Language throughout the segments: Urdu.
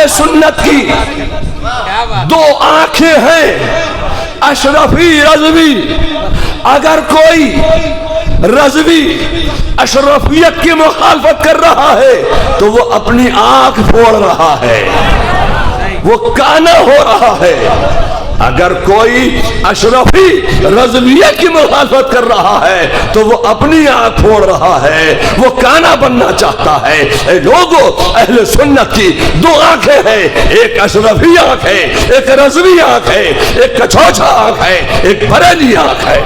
سنت کی دو آنکھیں ہیں، اشرفی رضوی. اگر کوئی رضوی اشرفیت کی مخالفت کر رہا ہے تو وہ اپنی آنکھ پھوڑ رہا ہے، وہ کانا ہو رہا ہے. اگر کوئی اشرفی رضویہ کی مخالفت کر رہا ہے تو وہ اپنی آنکھ پھوڑ رہا ہے، وہ کانا بننا چاہتا ہے. اے لوگو، اہل سنت کی دو آنکھیں ہیں، ایک اشرفی آنکھ ہے، ایک رضوی آنکھ ہے، ایک کچھوچا آنکھ ہے، ایک بریلی آنکھ ہے.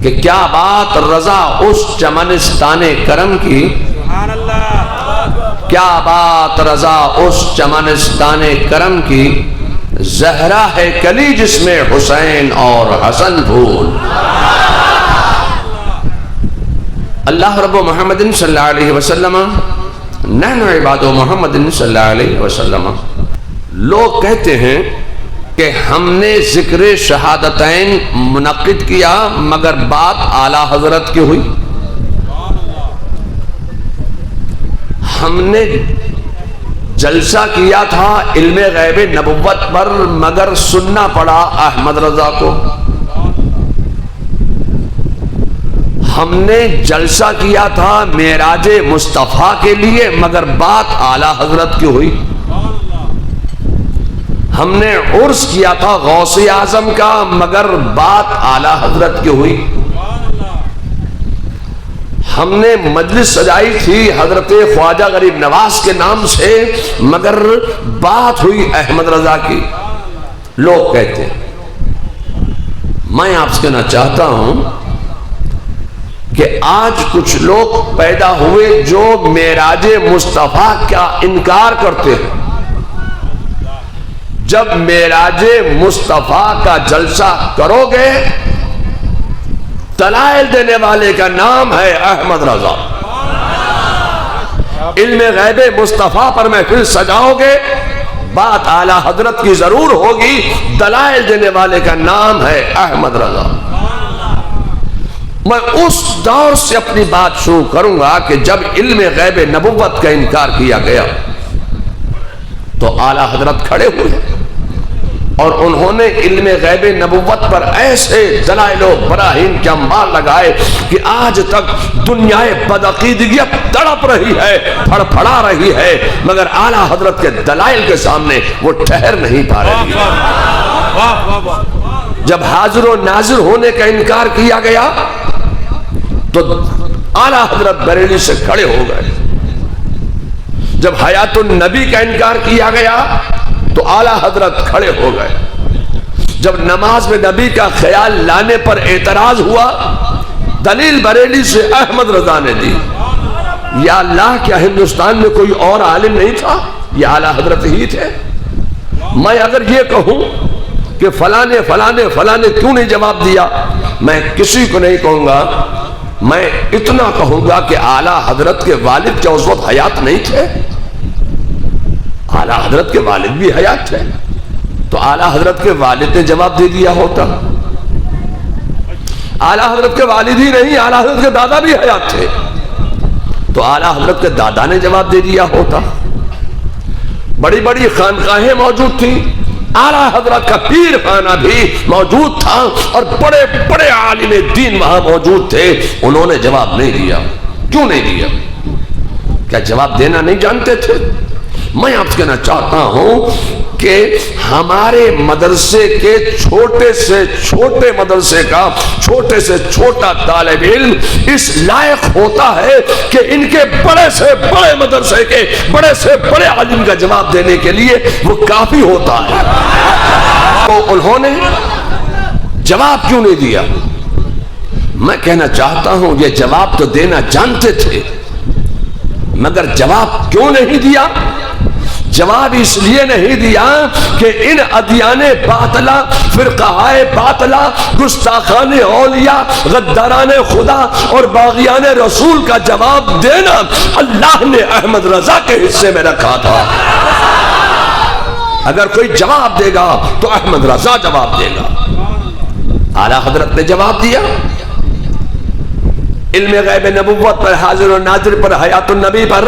کہ کیا بات رضا اس چمنستان کرم کی، کیا بات رضا اس چمنستان کرم کی، زہرا ہے کلی جس میں حسین اور حسن پھول. اللہ رب محمد صلی اللہ علیہ وسلم نحن عباد محمد صلی اللہ علیہ وسلم. لوگ کہتے ہیں کہ ہم نے ذکر شہادتین منعقد کیا مگر بات اعلیٰ حضرت کی ہوئی. ہم نے جلسہ کیا تھا علم غیب نبوت پر مگر سننا پڑا احمد رضا کو. ہم نے جلسہ کیا تھا معراج مصطفیٰ کے لیے مگر بات اعلیٰ حضرت کی ہوئی. ہم نے عرس کیا تھا غوث اعظم کا مگر بات اعلیٰ حضرت کی ہوئی. ہم نے مجلس سجائی تھی حضرت خواجہ غریب نواز کے نام سے مگر بات ہوئی احمد رضا کی. لوگ کہتے ہیں، میں آپ سے کہنا چاہتا ہوں کہ آج کچھ لوگ پیدا ہوئے جو معراج مصطفیٰ کا انکار کرتے ہیں. جب معراج مصطفیٰ کا جلسہ کرو گے دلائل دینے والے کا نام ہے احمد رضا. علم غیب مصطفیٰ پر محفل سجاؤ گے بات اعلیٰ حضرت کی ضرور ہوگی، دلائل دینے والے کا نام ہے احمد رضا. میں اس دور سے اپنی بات شروع کروں گا کہ جب علم غیب نبوت کا انکار کیا گیا تو اعلیٰ حضرت کھڑے ہوئے اور انہوں نے علم غیب نبوت پر ایسے دلائل و براہین کے انبار لگائے کہ آج تک دنیا بدعقیدگیت تڑپ رہی ہے، پھڑ پھڑا رہی ہے، مگر اعلیٰ حضرت کے دلائل کے سامنے وہ ٹھہر نہیں پا رہی. جب حاضر و ناظر ہونے کا انکار کیا گیا تو اعلیٰ حضرت بریلی سے کھڑے ہو گئے. جب حیات النبی کا انکار کیا گیا تو اعلیٰ حضرت کھڑے ہو گئے. جب نماز میں نبی کا خیال لانے پر اعتراض ہوا دلیل بریلی سے احمد رضا نے دی. یا اللہ، کیا ہندوستان میں کوئی اور عالم نہیں تھا؟ یہ اعلیٰ حضرت ہی تھے. میں اگر یہ کہوں کہ فلانے فلانے فلانے کیوں نہیں جواب دیا، میں کسی کو نہیں کہوں گا. میں اتنا کہوں گا کہ اعلیٰ حضرت کے والد کیا اس وقت حیات نہیں تھے؟ اعلیٰ حضرت کے والد بھی حیات تھے تو اعلیٰ حضرت کے والد نے جواب دے دیا ہوتا. اعلیٰ حضرت کے والد ہی نہیں، اعلیٰ حضرت کے دادا بھی حیات تھے تو اعلیٰ حضرت کے دادا نے جواب دے دیا ہوتا. بڑی بڑی خانقاہیں موجود تھیں، اعلیٰ حضرت کا پیر خانہ بھی موجود تھا اور بڑے بڑے عالم دین وہاں موجود تھے. انہوں نے جواب نہیں دیا. کیوں نہیں دیا؟ کیا جواب دینا نہیں جانتے تھے؟ میں آپ سے کہنا چاہتا ہوں کہ ہمارے مدرسے کے چھوٹے سے چھوٹے مدرسے کا چھوٹے سے چھوٹا طالب علم اس لائق ہوتا ہے کہ ان کے بڑے سے بڑے مدرسے کے بڑے سے بڑے عالم کا جواب دینے کے لیے وہ کافی ہوتا ہے. تو انہوں نے جواب کیوں نہیں دیا؟ میں کہنا چاہتا ہوں یہ جواب تو دینا جانتے تھے مگر جواب کیوں نہیں دیا؟ جواب اس لیے نہیں دیا کہ ان ادیان باطلہ، فرقہائے باطلہ، گستاخان اولیاء، غداران خدا اور باغیان رسول کا جواب دینا اللہ نے احمد رضا کے حصے میں رکھا تھا. اگر کوئی جواب دے گا تو احمد رضا جواب دے گا. اعلیٰ حضرت نے جواب دیا. علم غیب نبوت پر، حاضر و ناظر پر، حیات النبی پر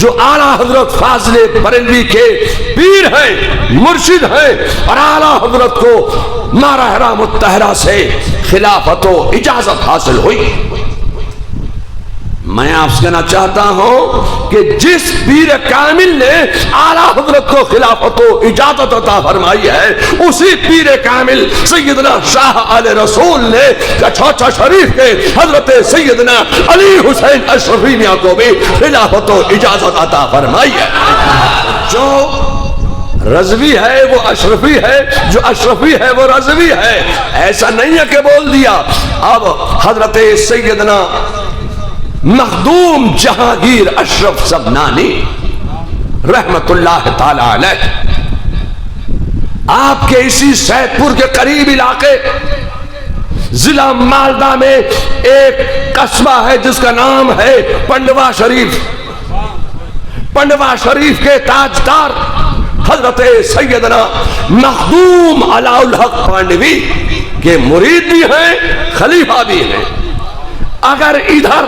جو اعلیٰ حضرت فاضل بریلوی کے پیر ہیں، مرشد ہیں، اور اعلیٰ حضرت کو مارحرہ متحرہ سے خلافت و اجازت حاصل ہوئی۔ میں آپ سے کہنا چاہتا ہوں کہ جس پیر کامل نے اعلیٰ حضرت کو خلافت و اجازت عطا فرمائی ہے، اسی پیر کامل سیدنا شاہ آل رسول نے کچھوچا شریف کے حضرت سیدنا علی حسین اشرفی میاں کو بھی خلافت و اجازت عطا فرمائی ہے۔ جو رضوی ہے وہ اشرفی ہے، جو اشرفی ہے وہ رضوی ہے، ایسا نہیں ہے کہ بول دیا۔ اب حضرت سیدنا مخدوم جہانگیر اشرف سبنانی رحمت اللہ تعالی علیہ، آپ کے اسی سید پور کے قریب علاقے ضلع مالدہ میں ایک قصبہ ہے جس کا نام ہے پنڈوا شریف۔ پنڈوا شریف کے تاجدار حضرت سیدنا مخدوم علاء الحق پانڈوی کے مرید بھی ہیں، خلیفہ بھی ہیں۔ اگر ادھر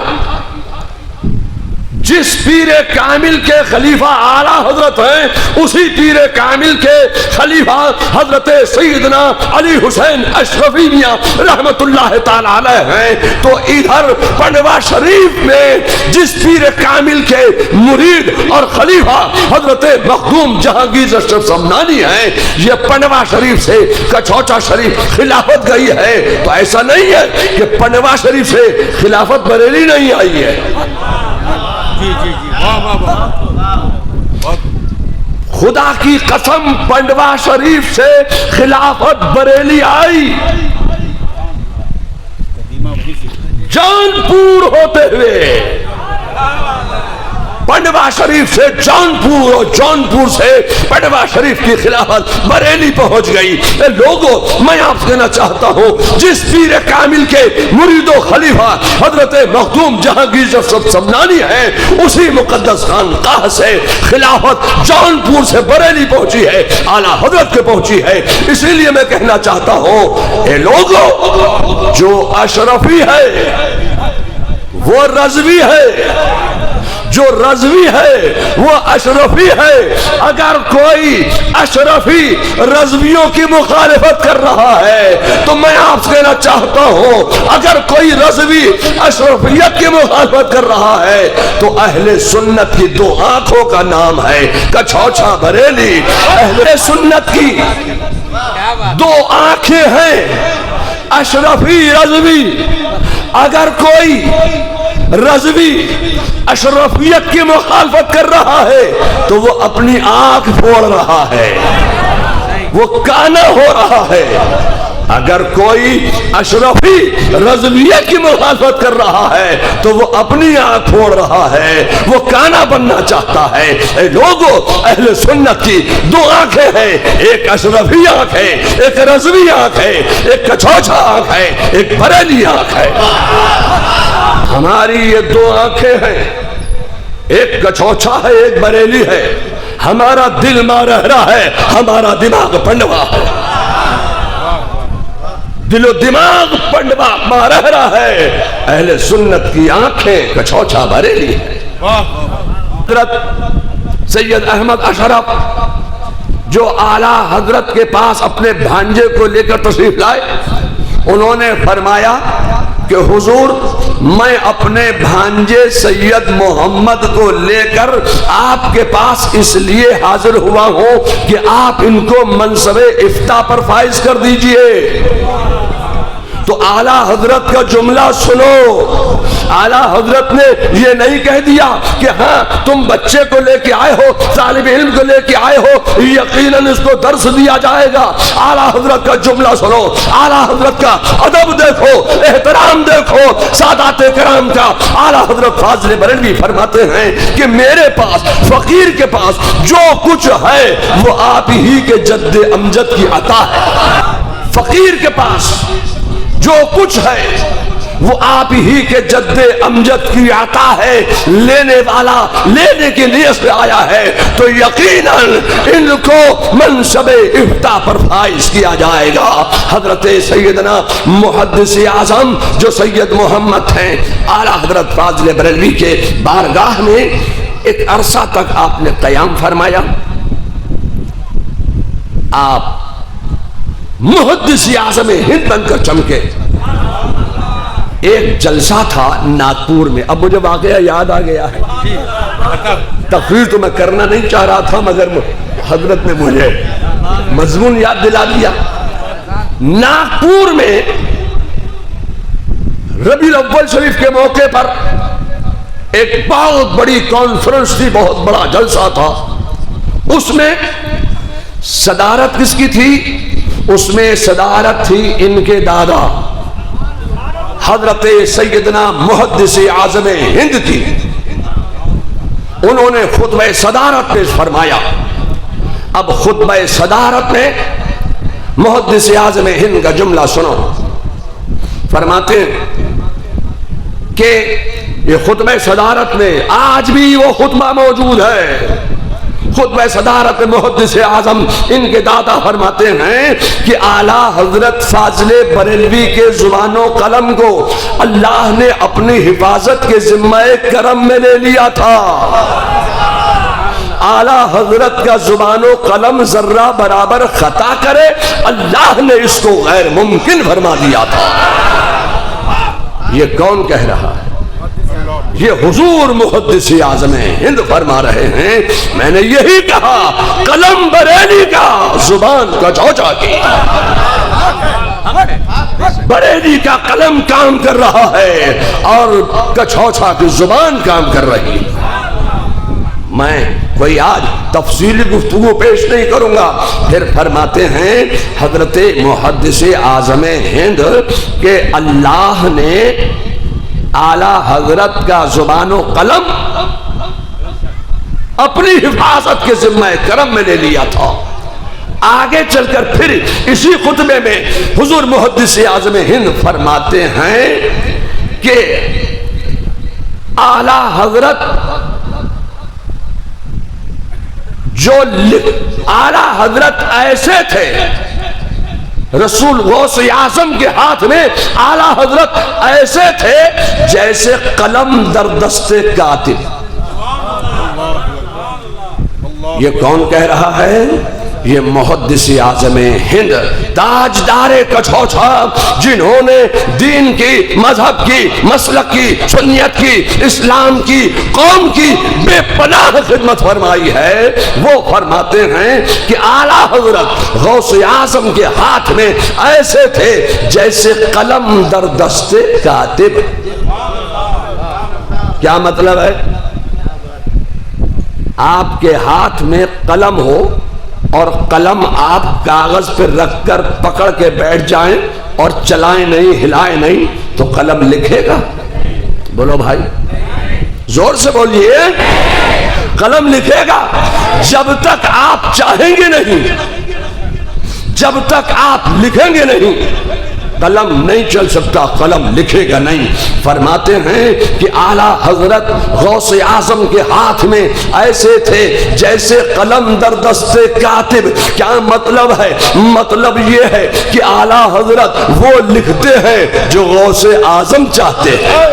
جس پیر کامل کے خلیفہ اعلیٰ حضرت ہیں، اسی پیر کامل کے خلیفہ حضرت سیدنا علی حسین اشرفی میاں رحمت اللہ تعالی علیہ ہیں، تو ادھر پنڈوا شریف میں جس پیر کامل کے مرید اور خلیفہ حضرت مخدوم جہانگیر اشرف سبنانی ہیں، یہ پنڈوا شریف سے کچھوچا شریف خلافت گئی ہے۔ تو ایسا نہیں ہے کہ پنڈوا شریف سے خلافت بریلی نہیں آئی ہے۔ خدا کی قسم پنڈوا شریف سے خلافت بریلی آئی، جانپور ہوتے ہوئے پنڈوا شریف سے جانپور، اور جانپور سے پنڈوا شریف کی خلافت بریلی پہنچ گئی۔ اے لوگوں، میں آپ سے کہنا چاہتا ہوں جس پیر کامل کے مرید و خلیفہ حضرت مخدوم جہانگیر اشرف سبنانی ہیں، اسی مقدس خانقاہ سے خلافت جانپور سے بریلی پہنچی ہے، اعلیٰ حضرت کے پہنچی ہے۔ اسی لیے میں کہنا چاہتا ہوں اے لوگوں، جو اشرفی ہے وہ رضوی ہے، جو رضوی ہے وہ اشرفی ہے۔ اگر کوئی اشرفی رضویوں کی مخالفت کر رہا ہے تو میں آپ سے کہنا چاہتا ہوں، اگر کوئی رضوی اشرفیت کی مخالفت کر رہا ہے تو اہل سنت کی دو آنکھوں کا نام ہے کچھوچا بریلی۔ اہل سنت کی دو آنکھیں ہیں، اشرفی رضوی۔ اگر کوئی رضوی اشرفیت کی مخالفت کر رہا ہے تو وہ اپنی آنکھ پھوڑ رہا ہے، وہ کانا ہو رہا ہے۔ اگر کوئی اشرفی رضویت کی مخالفت کر رہا ہے تو وہ اپنی آنکھ پھوڑ رہا ہے، وہ کانا بننا چاہتا ہے۔ اے لوگوں، اہل سنت کی دو آنکھیں ہیں، ایک اشرفی آنکھ ہے، ایک رضوی آنکھ ہے، ایک کچھوچا آنکھ ہے، ایک بریلی آنکھ ہے۔ ہماری یہ دو آنکھیں ہیں، ایک کچھوچا ہے، ایک بریلی ہے۔ ہمارا دل مارحرہ ہے، ہمارا دماغ پنڈوا ہے۔ دل و دماغ پنڈوا مارحرہ ہے، اہل سنت کی آنکھیں کچھوچا بریلی ہے۔ حضرت سید احمد اشرف جو اعلیٰ حضرت کے پاس اپنے بھانجے کو لے کر تشریف لائے، انہوں نے فرمایا کہ حضور، میں اپنے بھانجے سید محمد کو لے کر آپ کے پاس اس لیے حاضر ہوا ہوں کہ آپ ان کو منصب افتاء پر فائز کر دیجئے۔ تو اعلیٰ حضرت کا جملہ سنو، اعلیٰ حضرت نے یہ نہیں کہہ دیا کہ ہاں تم بچے کو لے کے آئے ہو، طالب علم کو لے کے آئے ہو، یقیناً اس کو درس دیا جائے گا۔ اعلیٰ حضرت کا جملہ سنو، اعلیٰ حضرت کا ادب دیکھو، احترام دیکھو، سادات کرام کا۔ اعلیٰ حضرت فاضل بریلوی فرماتے ہیں کہ میرے پاس، فقیر کے پاس جو کچھ ہے وہ آپ ہی کے جد امجد کی عطا ہے۔ فقیر کے پاس جو کچھ ہے وہ آپ ہی کے جد امجد کی عطا ہے، لینے والا لینے کے لیے سے آیا ہے، تو یقیناً ان کو منصب افتاء پر فائز کیا جائے گا۔ حضرت سیدنا محدث اعظم جو سید محمد ہیں، اعلیٰ حضرت فاضل بریلوی کے بارگاہ میں ایک عرصہ تک آپ نے قیام فرمایا. آپ محدث اعظم ہند بن کر چمکے. ایک جلسہ تھا ناگپور میں، اب مجھے واقعہ یاد آ گیا ہے. تقریر تو میں کرنا نہیں چاہ رہا تھا مگر حضرت نے مجھے مضمون یاد دلا دیا. ناگپور میں ربیع الاول شریف کے موقع پر ایک بہت بڑی کانفرنس تھی، بہت بڑا جلسہ تھا. اس میں صدارت کس کی تھی؟ اس میں صدارت تھی ان کے دادا حضرت سیدنا محدث اعظم ہند کی. انہوں نے خطبہ صدارت پیش فرمایا. اب خطبہ صدارت میں محدث اعظم ہند کا جملہ سنو. فرماتے ہیں کہ یہ خطبہ صدارت میں آج بھی وہ خطبہ موجود ہے. خطبہ صدارت محدث اعظم ان کے دادا فرماتے ہیں کہ اعلیٰ حضرت فاضل بریلوی کے زبان و قلم کو اللہ نے اپنی حفاظت کے ذمہ کرم میں لے لیا تھا. اعلیٰ حضرت کا زبان و قلم ذرہ برابر خطا کرے اللہ نے اس کو غیر ممکن فرما دیا تھا. یہ کون کہہ رہا ہے؟ یہ حضور محدث اعظم ہند فرما رہے ہیں. میں نے یہی کہا قلم بریلی کا زبان کچوچا کی. بریلی کا قلم کام کر رہا ہے اور کچوچا کی زبان کام کر رہی. میں کوئی آج تفصیلی گفتگو پیش نہیں کروں گا. پھر فرماتے ہیں حضرت محدث اعظم ہند کہ اللہ نے اعلیٰ حضرت کا زبان و قلم اپنی حفاظت کے ذمہ کرم میں لے لیا تھا. آگے چل کر پھر اسی خطبے میں حضور محدث اعظم ہند فرماتے ہیں کہ اعلیٰ حضرت اعلیٰ حضرت ایسے تھے، رسول غوث اعظم کے ہاتھ میں اعلیٰ حضرت ایسے تھے جیسے قلم در دست کاتب. یہ کون کہہ رہا ہے؟ یہ محدث اعظم ہند تاجدار کچھوچا، جنہوں نے دین کی، مذہب کی، مسلک کی، سنیت کی، اسلام کی، قوم کی بے پناہ خدمت فرمائی ہے. وہ فرماتے ہیں کہ اعلیٰ حضرت غوث اعظم کے ہاتھ میں ایسے تھے جیسے قلم در دست کاتب. کیا مطلب ہے؟ آپ کے ہاتھ میں قلم ہو اور قلم آپ کاغذ پہ رکھ کر پکڑ کے بیٹھ جائیں اور چلائیں نہیں، ہلائیں نہیں تو قلم لکھے گا؟ بولو بھائی، زور سے بولیے. قلم لکھے گا جب تک آپ چاہیں گے نہیں، جب تک آپ لکھیں گے نہیں قلم نہیں چل سکتا، قلم لکھے گا نہیں. فرماتے ہیں کہ اعلیٰ حضرت غوث اعظم کے ہاتھ میں ایسے تھے جیسے قلم در دست کاتب. کیا مطلب ہے؟ مطلب یہ ہے کہ اعلیٰ حضرت وہ لکھتے ہیں جو غوث اعظم چاہتے ہیں.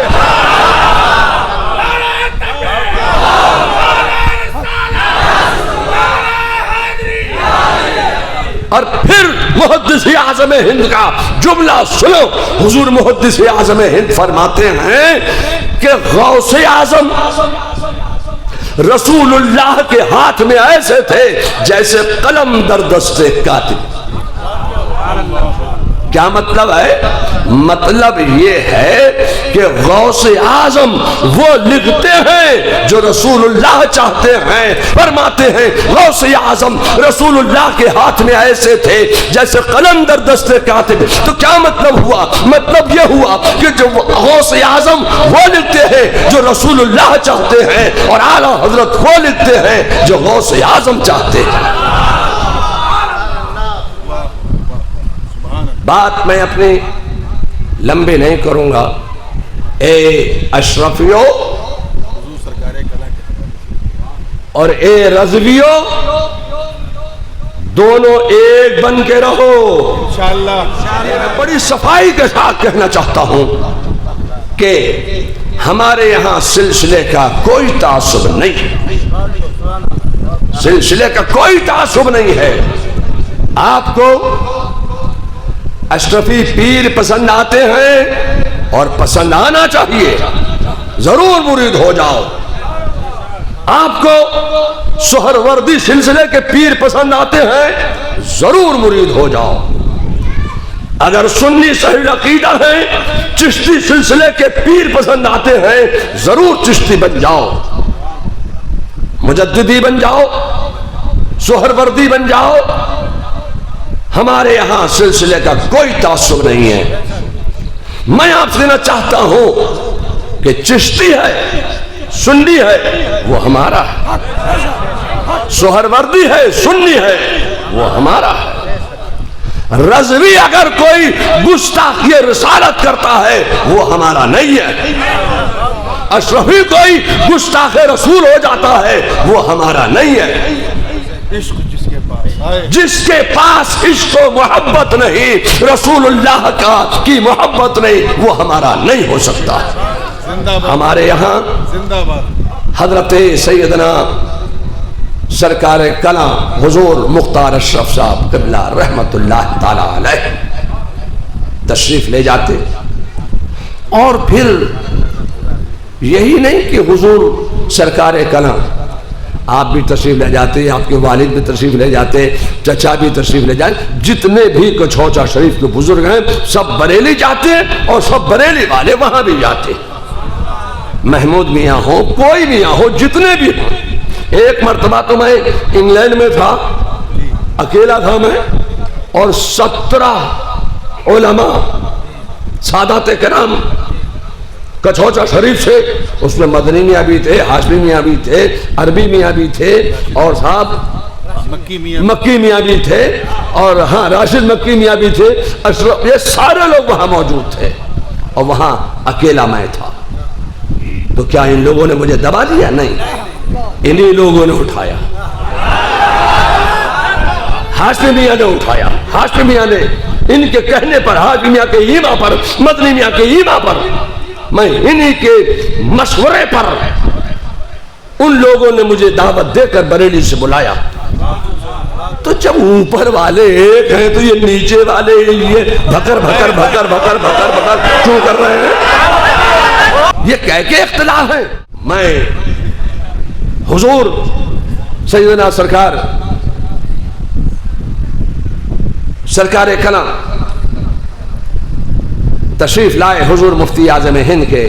اور پھر محدث اعظم ہند کا جملہ سنو. حضور محدث اعظم ہند فرماتے ہیں کہ غوث اعظم رسول اللہ کے ہاتھ میں ایسے تھے جیسے قلم در دست کاتب. کیا مطلب ہے؟ مطلب یہ ہے کہ غوث اعظم وہ لکھتے ہیں جو رسول اللہ چاہتے ہیں. فرماتے ہیں غوث اعظم رسول اللہ کے ہاتھ میں ایسے تھے جیسے قلم در دست کاتب. تو کیا مطلب ہوا؟ مطلب یہ ہوا کہ جو غوث اعظم وہ لکھتے ہیں جو رسول اللہ چاہتے ہیں اور اعلیٰ حضرت وہ لکھتے ہیں جو غوث اعظم چاہتے ہیں. بات میں اپنی لمبی نہیں کروں گا. اے اشرفیو اور اے رضویو، دونوں ایک بن کے رہو انشاءاللہ. میں بڑی صفائی کے ساتھ کہنا چاہتا ہوں کہ ہمارے یہاں سلسلے کا کوئی تعصب نہیں. سلسلے کا کوئی تعصب نہیں ہے. آپ کو اشرفی پیر پسند آتے ہیں اور پسند آنا چاہیے, ضرور مرید ہو جاؤ. آپ کو سہروردی سلسلے کے پیر پسند آتے ہیں, ضرور مرید ہو جاؤ. اگر سنی صحیح عقیدہ ہے, چشتی سلسلے کے پیر پسند آتے ہیں, ضرور چشتی بن جاؤ, مجددی بن جاؤ, سہروردی بن جاؤ. ہمارے یہاں سلسلے کا کوئی تعصب نہیں ہے. میں آپ سے کہنا چاہتا ہوں کہ چشتی ہے, سنی ہے, وہ ہمارا ہے. سہروردی ہے, سنی ہے, وہ ہمارا ہے. رضوی اگر کوئی گستاخی رسالت کرتا ہے, وہ ہمارا نہیں ہے. اشرفی کوئی گستاخ رسول ہو جاتا ہے, وہ ہمارا نہیں ہے. جس کے پاس عشق و محبت نہیں, رسول اللہ کی محبت نہیں, وہ ہمارا نہیں ہو سکتا. ہمارے یہاں حضرت سیدنا سرکار کلاں حضور مختار اشرف صاحب قبلہ رحمت اللہ تعالی علیہ تشریف لے جاتے, اور پھر یہی نہیں کہ حضور سرکار کلاں آپ بھی تشریف لے جاتے, آپ کے والد بھی تشریف لے جاتے, چچا بھی تشریف لے جاتے, جتنے بھی کچھوچا شریف کے بزرگ ہیں سب بریلی جاتے ہیں, اور سب بریلی والے وہاں بھی جاتے. محمود میاں ہو, کوئی میاں ہو, جتنے بھی ہوں. ایک مرتبہ تو میں انگلینڈ میں تھا, اکیلا تھا میں, اور 17 علماء سادات کرام کچھوچا شریف سے, اس میں مدنی میاں بھی تھے, ہاشمی میاں بھی تھے, عربی میاں بھی تھے, اور صاحب مکی میاں بھی تھے, اور ہاں راشد مکی میاں بھی تھے, اشرف, یہ سارے لوگ وہاں موجود تھے, اور وہاں اکیلا میں تھا. تو کیا ان لوگوں نے مجھے دبا دیا؟ نہیں, انہی لوگوں نے اٹھایا. ہاشمی میاں نے اٹھایا, ہاشمی میاں نے ان کے کہنے پر, ہاشمی میاں کے ایما پر, مدنی میاں کے ایما پر, میں انہی کے مشورے پر, ان لوگوں نے مجھے دعوت دے کر بریلی سے بلایا. تو جب اوپر والے ایک ہیں تو یہ نیچے والے یہ بھکر بھکر بھکر بھکر بھکر بھکر کیوں کر رہے ہیں؟ یہ کہہ کے اختلاف ہے. میں حضور سیدنا سرکار کلاں تشریف لائے, حضور مفتی اعظم ہند کے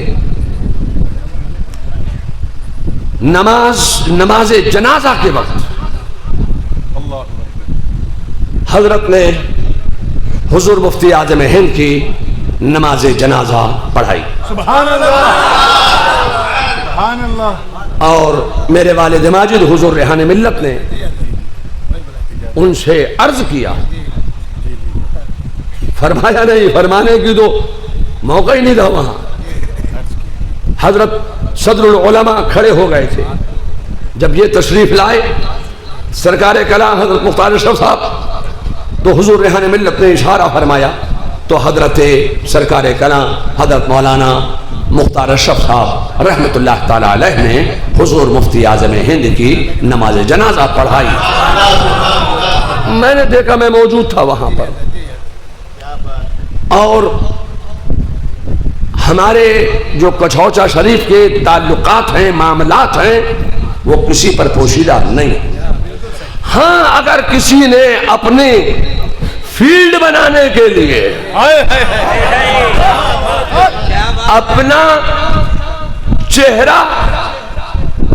نماز جنازہ کے وقت حضرت نے حضور مفتی اعظم ہند کی نماز جنازہ پڑھائی. سبحان اللہ, سبحان اللہ. اور میرے والد ماجد حضور ریحان ملت نے ان سے عرض کیا, فرمایا نہیں, فرمانے کی تو موقع ہی نہیں تھا وہاں. حضرت صدر العلماء کھڑے ہو گئے تھے جب یہ تشریف لائے سرکار کلاں حضرت مختار اشرف صاحب, تو حضور ریحان ملت نے اشارہ فرمایا, تو حضرت سرکار کلاں حضرت مولانا مختار اشرف صاحب رحمت اللہ تعالی علیہ نے حضور مفتی اعظم ہند کی نماز جنازہ پڑھائی. میں نے دیکھا, میں موجود تھا وہاں پر, اور ہمارے جو کچھوچا شریف کے تعلقات ہیں, معاملات ہیں, وہ کسی پر پوشیدہ نہیں. ہاں اگر کسی نے اپنے فیلڈ بنانے کے لیے, اپنا چہرہ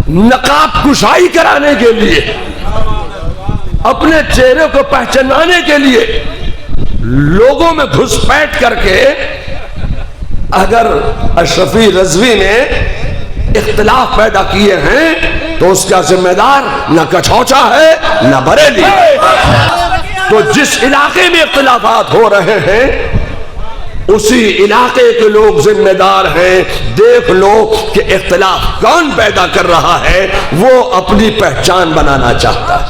نقاب کشائی کرانے کے لیے, اپنے چہرے کو پہچانانے کے لیے لوگوں میں گھسپیٹ کر کے اگر اشرفی رضوی نے اختلاف پیدا کیے ہیں, تو اس کا ذمہ دار نہ کچھوچا ہے نہ بریلی. تو جس علاقے میں اختلافات ہو رہے ہیں اسی علاقے کے لوگ ذمہ دار ہیں. دیکھ لو کہ اختلاف کون پیدا کر رہا ہے, وہ اپنی پہچان بنانا چاہتا ہے.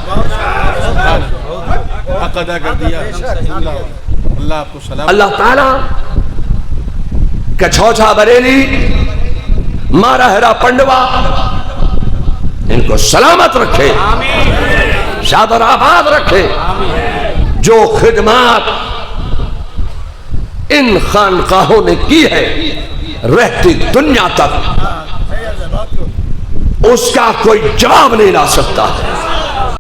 اللہ تعالیٰ کچھوچا بریلی, مارہرا پنڈوا, ان کو سلامت رکھے، شاد اور آباد رکھے۔ جو خدمات ان خانقاہوں نے کی ہے رہتی دنیا تک، اس کا کوئی جواب نہیں لا سکتا۔